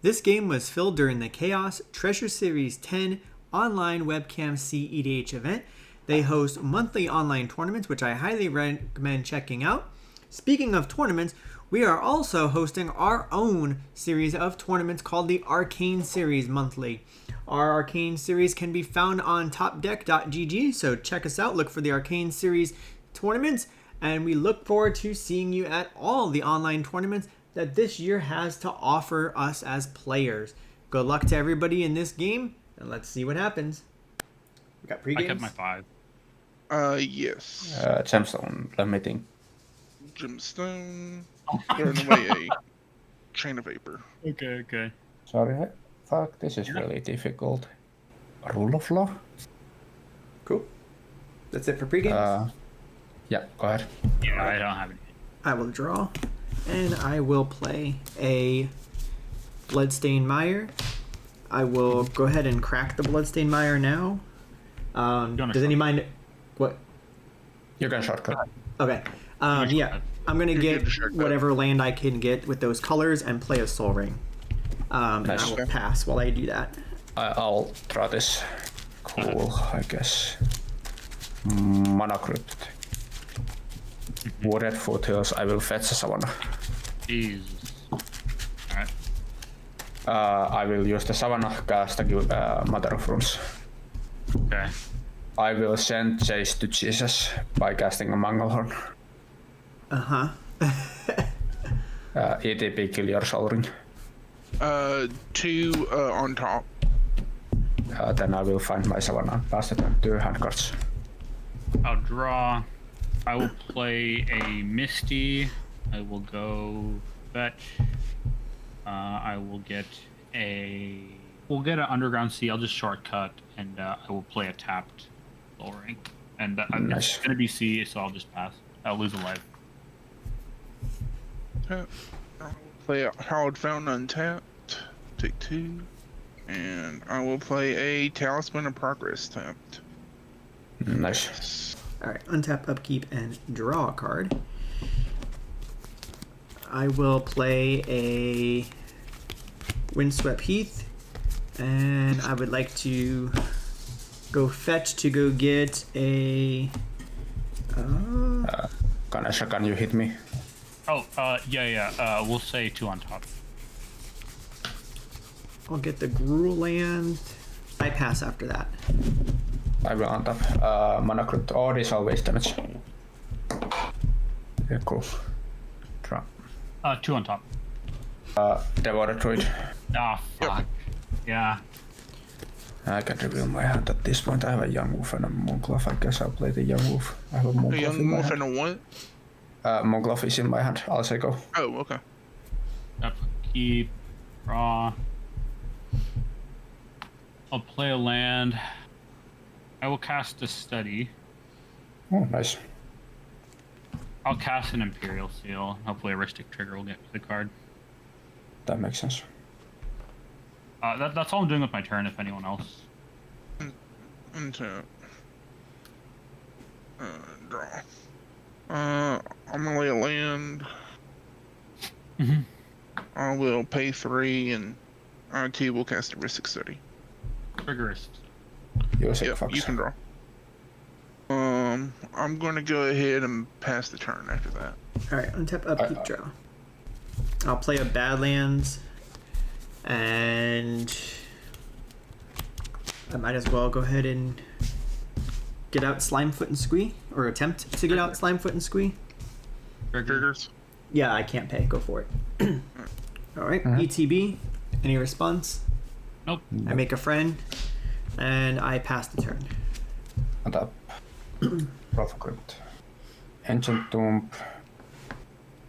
This game was filled during the Chaos Treasure Series 10 online webcam cEDH event. They host monthly online tournaments, which I highly recommend checking out. Speaking of tournaments, we are also hosting our own series of tournaments called the Arcane Series monthly. Our Arcane Series can be found on topdeck.gg, so check us out. Look for the Arcane Series tournaments, and we look forward to seeing you at all the online tournaments that this year has to offer us as players. Good luck to everybody in this game, and let's see what happens. We got pre-games? I kept my 5. Yes. Gemstone, let me think. Gemstone. Throwing away a chain of vapor. Okay. Sorry, fuck, this is really difficult. Rule of law? Cool. That's it for pre-games? Yeah, go ahead. Yeah, I don't have any. I will draw, and I will play a Bloodstained Mire. I will go ahead and crack the Bloodstained Mire now. Does any mind... What? You can shortcut. Okay. Yeah, I'm going to get whatever land I can get with those colors and play a Soul Ring. And Nice. I will pass while I do that. I'll try this. Cool, I guess. Mana Crypt. Wooded Foothills, I will fetch a Savannah. Jesus. Alright. I will use the Savannah, cast a Mother of Runes. Okay. I will send Chase to Jesus by casting a Manglehorn. Uh-huh. ETP, kill your Soul Ring. 2 on top. Then I will find my Savannah and pass it on 2 hand cards. I'll draw. I will play a Misty. I will go fetch. I will get a... We'll get an Underground Sea. I'll just shortcut, and I will play a tapped Soul Ring. And Nice. it's going to be C, so I'll just pass. I'll lose a life. I'll play a Hallowed Fountain untapped. Take 2. And I will play a Talisman of Progress tapped. Nice. Alright, untap, upkeep, and draw a card. I will play a Windswept Heath, and I would like to go fetch to go get a... Ganesha, can you hit me? Oh, yeah. We'll say 2 on top. I'll get the Gruul land. I pass after that. I will untap. Mana Crypt, or is always damage. Yeah, cool. Draw. 2 on top. Devour Druid. Ah, fuck. Yeah. I can reveal my hand at this point. I have a Young Wolf and a Moonglof. I guess I'll play the Young Wolf. I have a A Moonglof in young my wolf hand. and a what? Moonglof is in my hand. I'll say go. Oh, okay. Upkeep. Draw. I'll play a land. I will cast a Study. Oh, nice. I'll cast an Imperial Seal. Hopefully a Ristic Trigger will get me the card. That makes sense. That's all I'm doing with my turn, if anyone else. Untap. Draw. I'm gonna lay a land. Mhm. I will pay 3 and RT will cast a Ristic Study. Triggerist. You sick Yep, fucks. you can draw. I'm gonna go ahead and pass the turn after that. Alright, untap, upkeep, draw. I'll play a Badlands, and I might as well go ahead and get out Slimefoot and Squee, or attempt to get out Slimefoot and Squee. Triggers. Yeah, I can't pay. Go for it. Alright, ETB. Any response? Nope. I make a friend, and I pass the turn. Untap. Prophet Crypt. Ancient Tomb.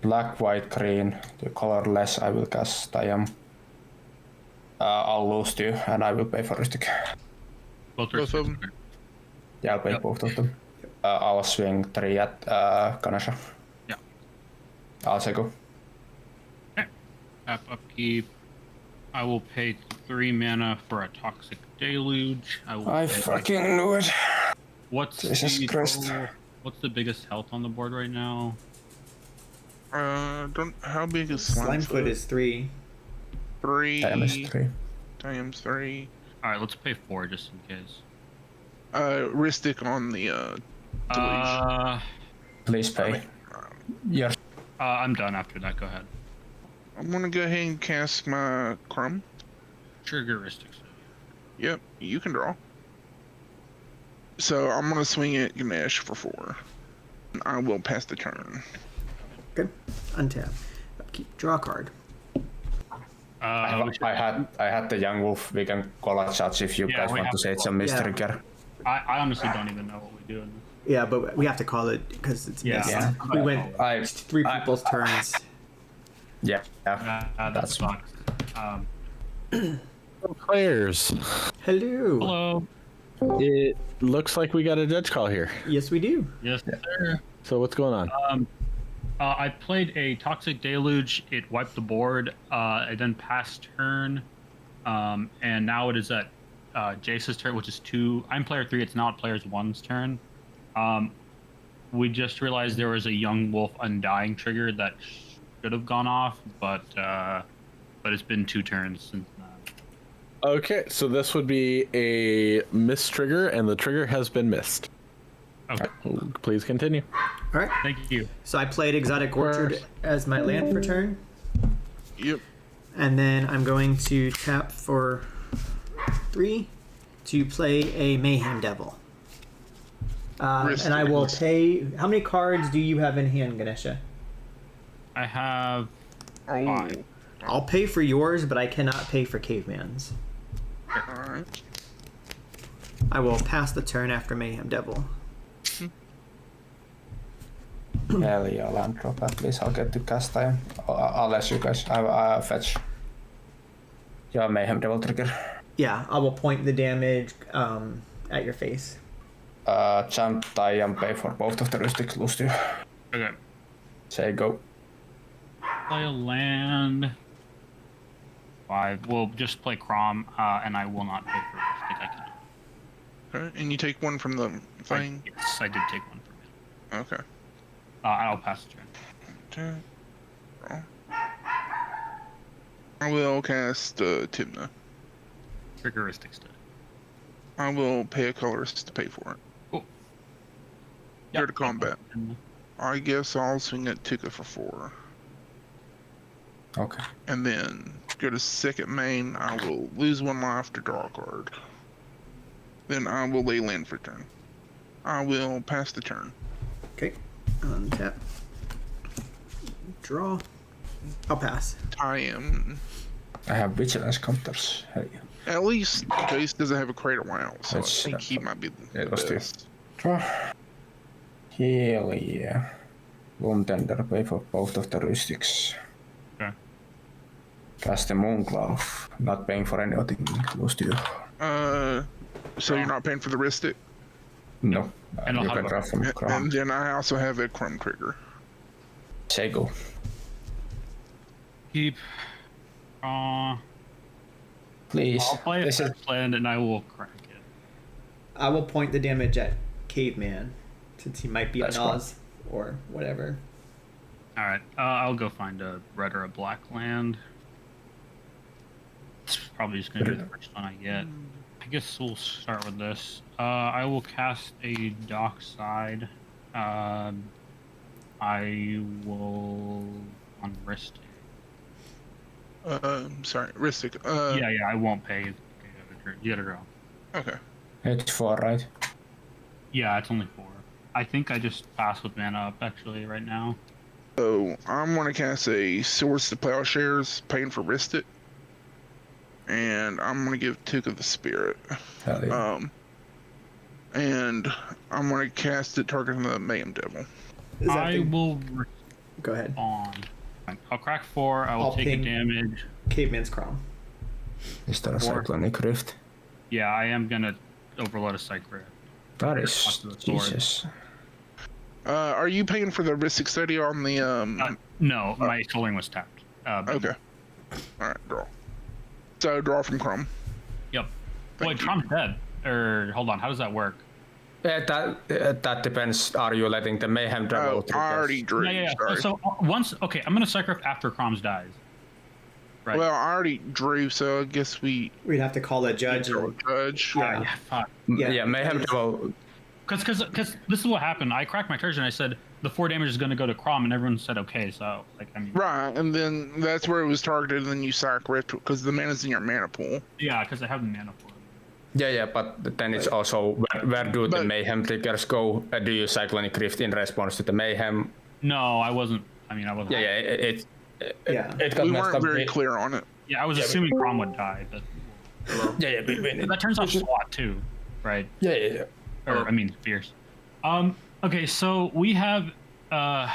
Black, white, green. The colorless, I will cast Tayam. I'll lose to you, and I will pay for Ristic. Both Both of them. Yeah, I'll pay Yep. both of them. I'll swing 3 at Ganesha. Yeah. I'll say go. Tap upkeep. I will pay 3 mana for a Toxic Deluge. I fucking knew it. What's Jesus the Christ. total- What's the biggest health on the board right now? How big is Slimefoot is 3. 3. Tayam is 3. Tayam's 3. All right, let's pay 4 just in case. Ristic on the deluge. Please pay. Yes. I'm done after that. Go ahead. I'm gonna go ahead and cast my Kraum. Triggeristics. Yep, you can draw. So I'm gonna swing at Ganesh for 4. I will pass the turn. Okay. Untap. Keep. Draw a card. We should- I had the young wolf. We can call a judge if you Yeah, guys we want have to say to it's a call- mistrigger. I honestly don't even know what we do in this. Yeah, but we have to call it because it's Yeah. missed. Yeah. We went I 3 people's turns. yeah. That That's sucks. Players. Hello. Hello. It looks like we got a judge call here. Yes, we do. Yes, sir. So what's going on? I played a Toxic Deluge. It wiped the board. It then passed turn. And now it is at Jace's turn, which is 2. I'm player 3. It's not player 1's turn. We just realized there was a Young Wolf Undying trigger that should have gone off, but it's been 2 turns since then. Okay, so this would be a miss trigger, and the trigger has been missed. Okay, Please continue. All right. thank you. So I played Exotic Orchard as my land for turn. Yep. And then I'm going to tap for 3 to play a Mayhem Devil. And I will pay. How many cards do you have in hand, Ganesha? I have Oh. 5. I'll pay for yours, but I cannot pay for Caveman's. Alright. I will pass the turn after Mayhem Devil. Hell yeah, land drop at least. I'll get to cast time. Unless you guys have fetch. Yeah, Mayhem Devil trigger. Yeah, I will point the damage at your face. Jump, Tayam, pay for both of the rustics, lose 2. Okay. Say go. Play a land. 5. We'll just play Kraum, and I will not pay for it. I think I can. Okay. And you take 1 from the thing? Yes, I did take 1 from it. Okay. I'll pass the turn. Draw. I will cast Tymna. Triggeristics to I will pay a colorist to pay for it. Cool. Go to combat. And I guess I'll swing at Tika for 4. Okay. And then go to second main. I will lose 1 life to draw a card. Then I will lay land for turn. I will pass the turn. Okay. Untap. Draw. I'll pass. Tayam. I have vigilance counters. Hell yeah. At least Jace doesn't have a crater wow, so That's- I think he might be the it was two. best. Draw. Hell yeah. Loom tender, pay for both of the rustics. Okay. Cast the moon glove. Not paying for anything, lose 2. So you're not paying for the Ristic? No. And I'll You have can a- draw from And Kraum. then I also have a Kraum trigger. Say go. keep. Please. I'll play it This is first land, and I will crank it. I will point the damage at Caveman, since he might be That's an fine. Oz or whatever. All right, I'll go find a red or a black land. It's probably just gonna be the first one I get. I guess we'll start with this. I will cast a dockside. I will on wrist. Sorry, Ristic. Yeah, I won't pay. You gotta draw. Okay. it's 4, right? Yeah, it's only 4. I think I just pass with mana up actually right now. So I'm gonna cast a Swords to Plowshares, paying for Ristic. And I'm gonna give Tuka the Spirit. Hell yeah. And I'm gonna cast it targeting the Mayhem Devil. Is that I thing- will Go ahead. respond. I'll crack 4. I will I'll take a ping. damage. Caveman's Kraum. Is there a 4. cyclonic rift? Yeah, I am gonna overload a Cycler. That Talk is to the sword. Jesus. Are you paying for the Ristic study on the No, my soling was tapped. Okay. Alright, draw. So draw from Kraum. Yep. Thank Wait, you. Trump's dead. Or hold on, how does that work? That depends. Are you letting the mayhem travel Oh, through I already this? drew. Yeah. Sorry. So once, okay, I'm gonna Cycler after Crom's dies. Right. Well, I already drew, so I guess we'd have to call a judge. judge. Yeah. Yeah, fuck. Yeah, Mayhem Devil. Because this is what happened. I cracked my treasure and I said the 4 damage is going to go to Kraum, and everyone said okay. So like I mean. Right, and then that's where it was targeted, and then you sack rift because the mana's in your mana pool. Yeah, because I have the mana for it. Yeah, but then it's also where do the Mayhem triggers go? Do you Cyclonic Rift in response to the Mayhem? No, I wasn't. I mean, I wasn't. Yeah, it got We messed weren't up. very clear on it. Yeah, I was assuming Kraum would die, but Yeah, that turns off SWAT too, right? yeah. Or I mean, fierce. Okay, so we have a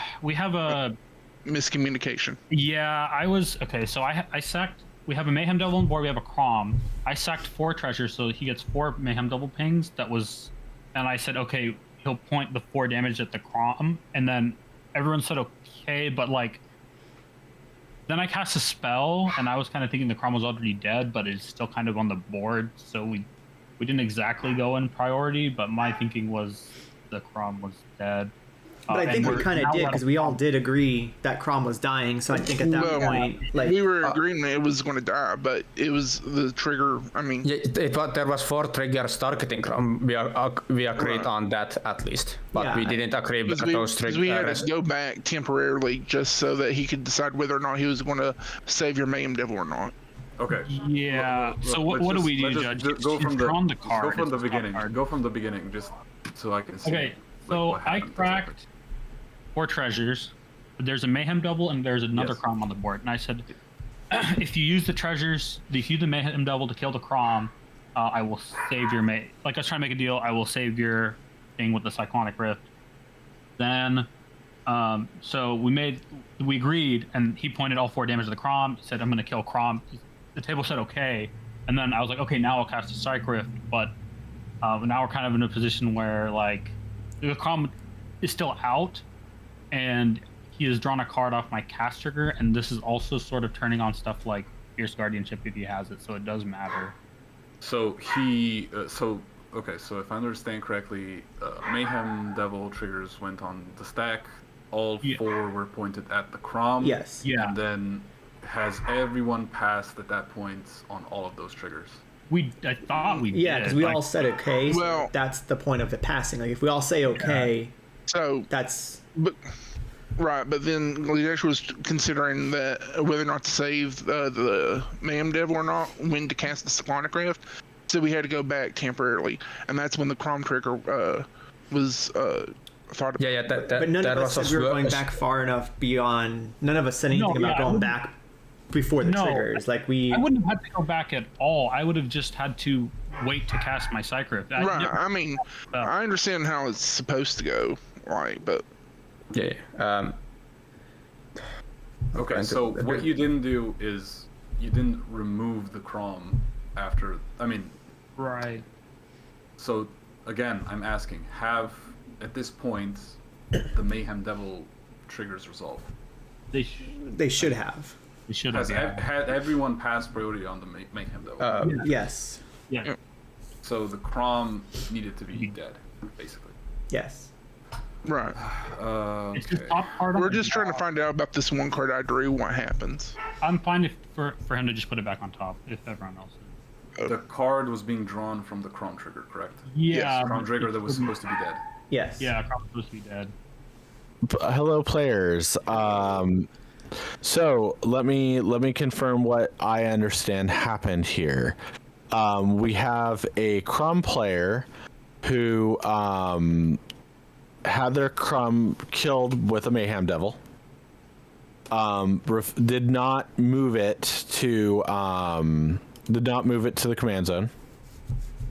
Miscommunication. yeah. I was okay. So I sacked. We have a Mayhem Devil on board. We have a Kraum. I sacked 4 treasures, so he gets 4 Mayhem Devil pings. That was, and I said, okay, he'll point the 4 damage at the Kraum, and then everyone said okay, but like, then I cast a spell, and I was kind of thinking the Kraum was already dead, but it's still kind of on the board, so we didn't exactly go in priority, but my thinking was the Kraum was dead. But I think we kind of did because we all did agree that Kraum was dying. So I think at that point, like we were agreeing that it was going to die, but it was the trigger. I mean, Yeah, there was 4 triggers targeting Kraum. We agreed on that at least, but we didn't agree with those triggers. we had to go back temporarily just so that he could decide whether or not he was going to save your Mayhem Devil or not. Okay. Yeah. So what do we do, Judge? Go from the card. Go from the It's a beginning. card. Go from the beginning, just so I can see. Okay. So what I happened cracked 4 treasures. There's a Mayhem Double and there's another Yes. Kraum on the board. And I said, if you use the treasures, if you use the Mayhem Double to kill the Kraum, I will save your Like I was trying to make a deal. I will save your thing with the Cyclonic Rift. Then, so we agreed, and he pointed all 4 damage to the Kraum. Said, I'm going to kill Kraum. The table said okay, and then I was like, okay, now I'll cast a Psych Rift. But now we're kind of in a position where like the Kraum is still out, and he has drawn a card off my cast trigger, and this is also sort of turning on stuff like Fierce Guardianship if he has it, so it does matter. So okay, so if I understand correctly, Mayhem Devil triggers went on the stack. All 4 were pointed at the Kraum. Yes. Yeah. And then has everyone passed at that point on all of those triggers? I thought we yeah, did. because we like, all said okay. So Well- that's the point of it passing. Like if we all say okay, So, that's but then Ledesh was considering that whether or not to save the Mayhem Devil or not, when to cast the Cyclonic Rift. So we had to go back temporarily, and that's when the Kraum trigger was thought. Yeah, but none of us said we were going back far enough beyond. None of us said anything about going back before the triggers. Like I wouldn't have had to go back at all. I would have just had to wait to cast my Psych Rift. Right. I mean, I understand how it's supposed to go, like, but yeah. Okay, so what you didn't do is you didn't remove the Kraum after. I mean, right. so again, I'm asking: have at this point the Mayhem Devil triggers resolved? They should have. They should have. Had everyone passed priority on the Mayhem Devil? Yes. Yeah. So the Kraum needed to be dead, basically. Yes. right. It's just Okay. top card. We're just trying to find out about this one card I drew. What happens? I'm fine for him to just put it back on top if everyone else is. The card was being drawn from the Kraum trigger, correct? Yeah. Kraum trigger that was supposed to be dead. Yes. Yeah, Kraum's supposed to be dead. Hello, players. So let me confirm what I understand happened here. We have a Kraum player who had their Kraum killed with a Mayhem Devil. Did not move it to the command zone.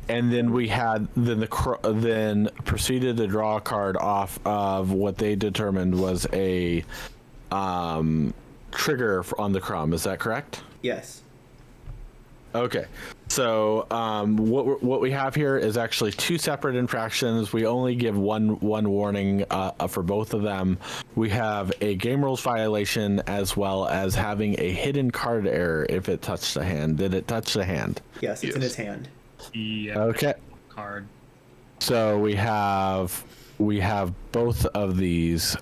And then we had then proceeded to draw a card off of what they determined was a trigger on the Kraum. Is that correct? Yes. Okay. So what we have here is actually 2 separate infractions. We only give one warning for both of them. We have a game rules violation as well as having a hidden card error if it touched the hand. Did it touch the hand? Yes, it's in his hand. Yeah. Okay. Card. So we have both of these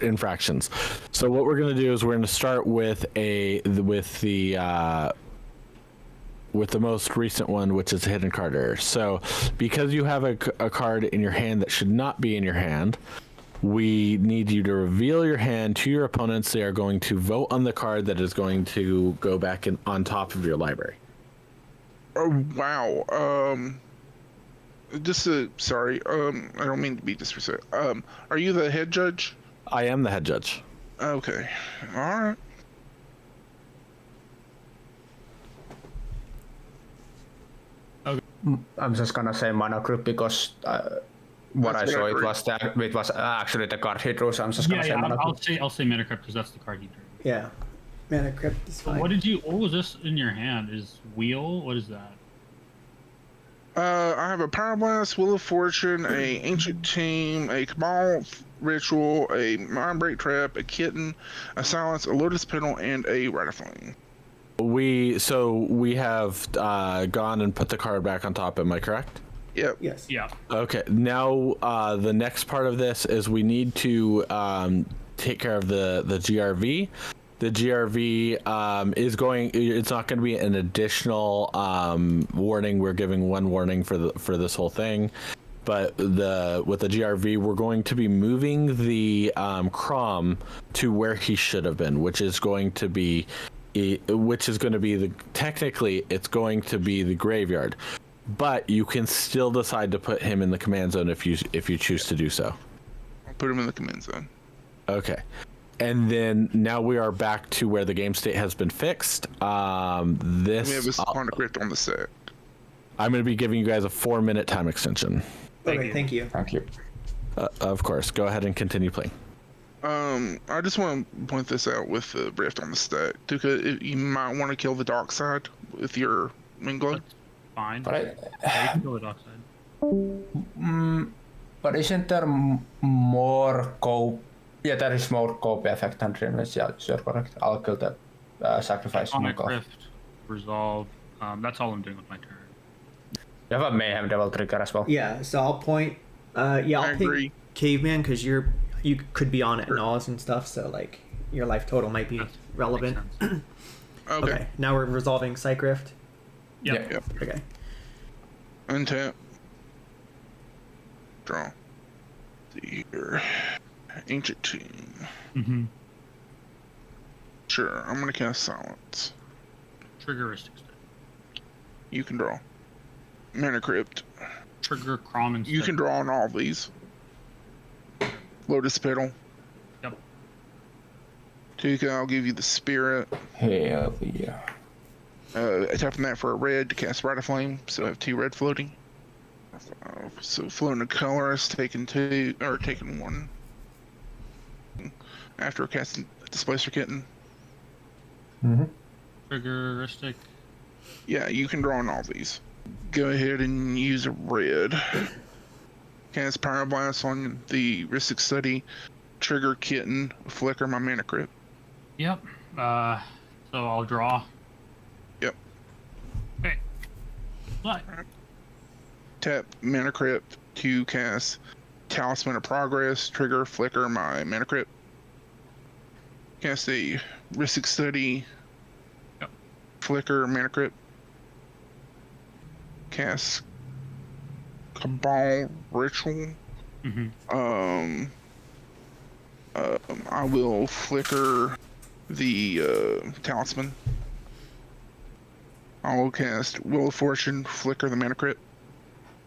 infractions. So what we're going to do is we're going to start with the most recent one, which is a hidden card error. So because you have a card in your hand that should not be in your hand, we need you to reveal your hand to your opponents. They are going to vote on the card that is going to go back on top of your library. Oh, wow. Sorry. I don't mean to be disrespectful. Are you the head judge? I am the head judge. Okay. All right. I'm just gonna say mana group because what That's I saw what I it was actually the card he drew. So I'm just gonna say mana group. I'll say mana crypt because that's the card he drew. Yeah. Mana Crypt is fine. What was this in your hand? Is wheel? What is that? I have a Power Blast, Wheel of Fortune, a Ancient Tomb, a Cabal Ritual, a Mind Break Trap, a Kitten, a Silence, a Lotus Petal, and a Rite of Flame. We have gone and put the card back on top. Am I correct? Yep. Yes. Yeah. Okay. Now the next part of this is we need to take care of the GRV. The GRV is going. It's not going to be an additional warning. We're giving one warning for this whole thing, but with the GRV, we're going to be moving the Kraum to where he should have been, which is going to be technically it's going to be the graveyard, but you can still decide to put him in the command zone if you choose to do so. I'll put him in the command zone. Okay. And then now we are back to where the game state has been fixed. We have a Squanic Rift on the set. I'm going to be giving you guys a 4-minute time extension. Okay, thank you. Thank you. Of course. Go ahead and continue playing. I just want to point this out with the Rift on the stack. Tuka, you might want to kill the dark side with your Minglow. Fine. But Yeah, you can go with dark side. but isn't there more cope? Yeah, there is more cope effect than Dreamless. Yeah, you're correct. I'll kill the sacrifice. Sonic Rift, resolve. That's all I'm doing with my turn. You have a Mayhem Devil trigger as well. Yeah, so I'll point. I'll agree. pick Caveman because you could be on it and all and stuff. So like your life total might be relevant. Okay, now we're resolving Psych Rift. Yep. Yep. Okay. Untap. Draw. See here. Ancient Tomb. Mm-hmm. Sure, I'm gonna cast Silence. Triggeristic stick. You can draw. Mana Crypt. Trigger Kraum and You can draw on all of these. Lotus Petal. Yep. Tuka, I'll give you the Spirit. Hell yeah. Tapping that for a red to cast Rite of Flame, so I have 2 red floating. So floating a colorist, taking 1. After casting Displacer Kitten. Triggeristic. Yeah, you can draw on all these. Go ahead and use a red. Cast Power Blast on the Ristic Study. Trigger Kitten. Flicker my Mana Crypt. Yep. So I'll draw. Yep. Okay. What? Tap Mana Crypt to cast Talisman of Progress. Trigger Flicker my Mana Crypt. Cast a Ristic Study. Yep. Flicker Mana Crypt. Cast Cabal Ritual. Mm-hmm. I will flicker the Talisman. I will cast Wheel of Fortune, flicker the Mana Crypt.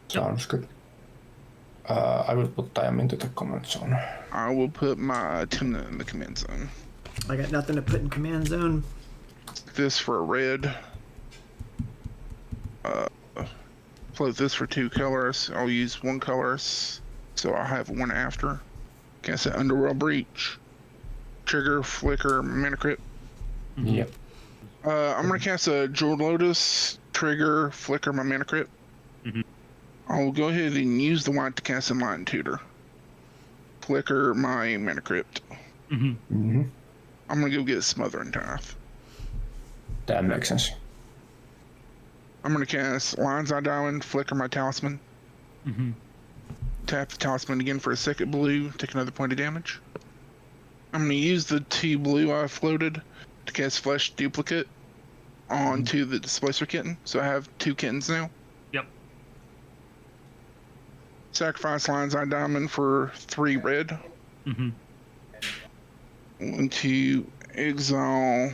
Sounds good. I will put Tayam into the command zone. I will put my Tymna in the command zone. I got nothing to put in command zone. This for a red. Float this for 2 colors. I'll use 1 colors, so I'll have 1 after. Cast an Underworld Breach. Trigger, flicker, Mana Crypt. Yep. I'm gonna cast a Jeweled Lotus. Trigger, flicker my Mana Crypt. I'll go ahead and use the white to cast Enlightened Tutor. Flicker my Mana Crypt. I'm gonna go get Smothering Tithe. That makes sense. I'm gonna cast Lion's Eye Diamond, flicker my Talisman. Tap the Talisman again for a 2nd blue, take another point of damage. I'm gonna use the 2 blue I floated to cast Flesh Duplicate onto the Displacer Kitten. So I have 2 kittens now. Yep. Sacrifice Lion's Eye Diamond for 3 red. Mm-hmm. Want to exile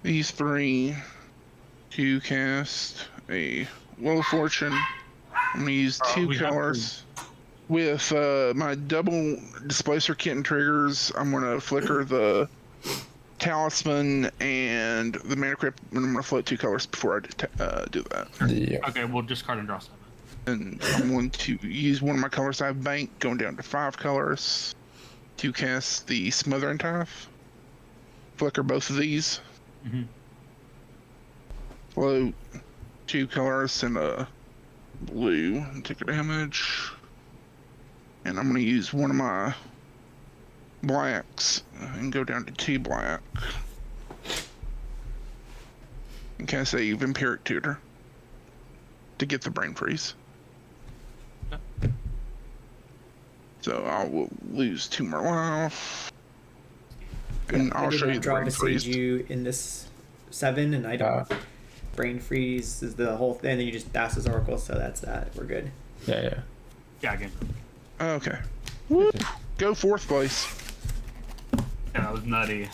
these 3 to cast a Wheel of Fortune. I'm gonna use 2 colors. With my double Displacer Kitten triggers, I'm gonna flicker the Talisman and the Mana Crypt, and I'm gonna float 2 colors before I do that. Yeah. Okay, we'll discard and draw 7. And I'm going to use one of my colors I have bank, going down to 5 colors, to cast the Smothering Tithe. Flicker both of these. Mm-hmm. Float 2 colors and a blue and take a damage. And I'm going to use one of my blacks and go down to 2 black. And cast a Vampiric Tutor to get the Brain Freeze. So I will lose 2 more life. And I'll show you the draw Brain to Freeze. stage you in this 7, and I don't. Brain Freeze is the whole thing, and then you just Thassa's Oracle, so that's that. We're good. Yeah. Yeah, again. Okay. Woo! Go 4th place. Yeah, that was nutty.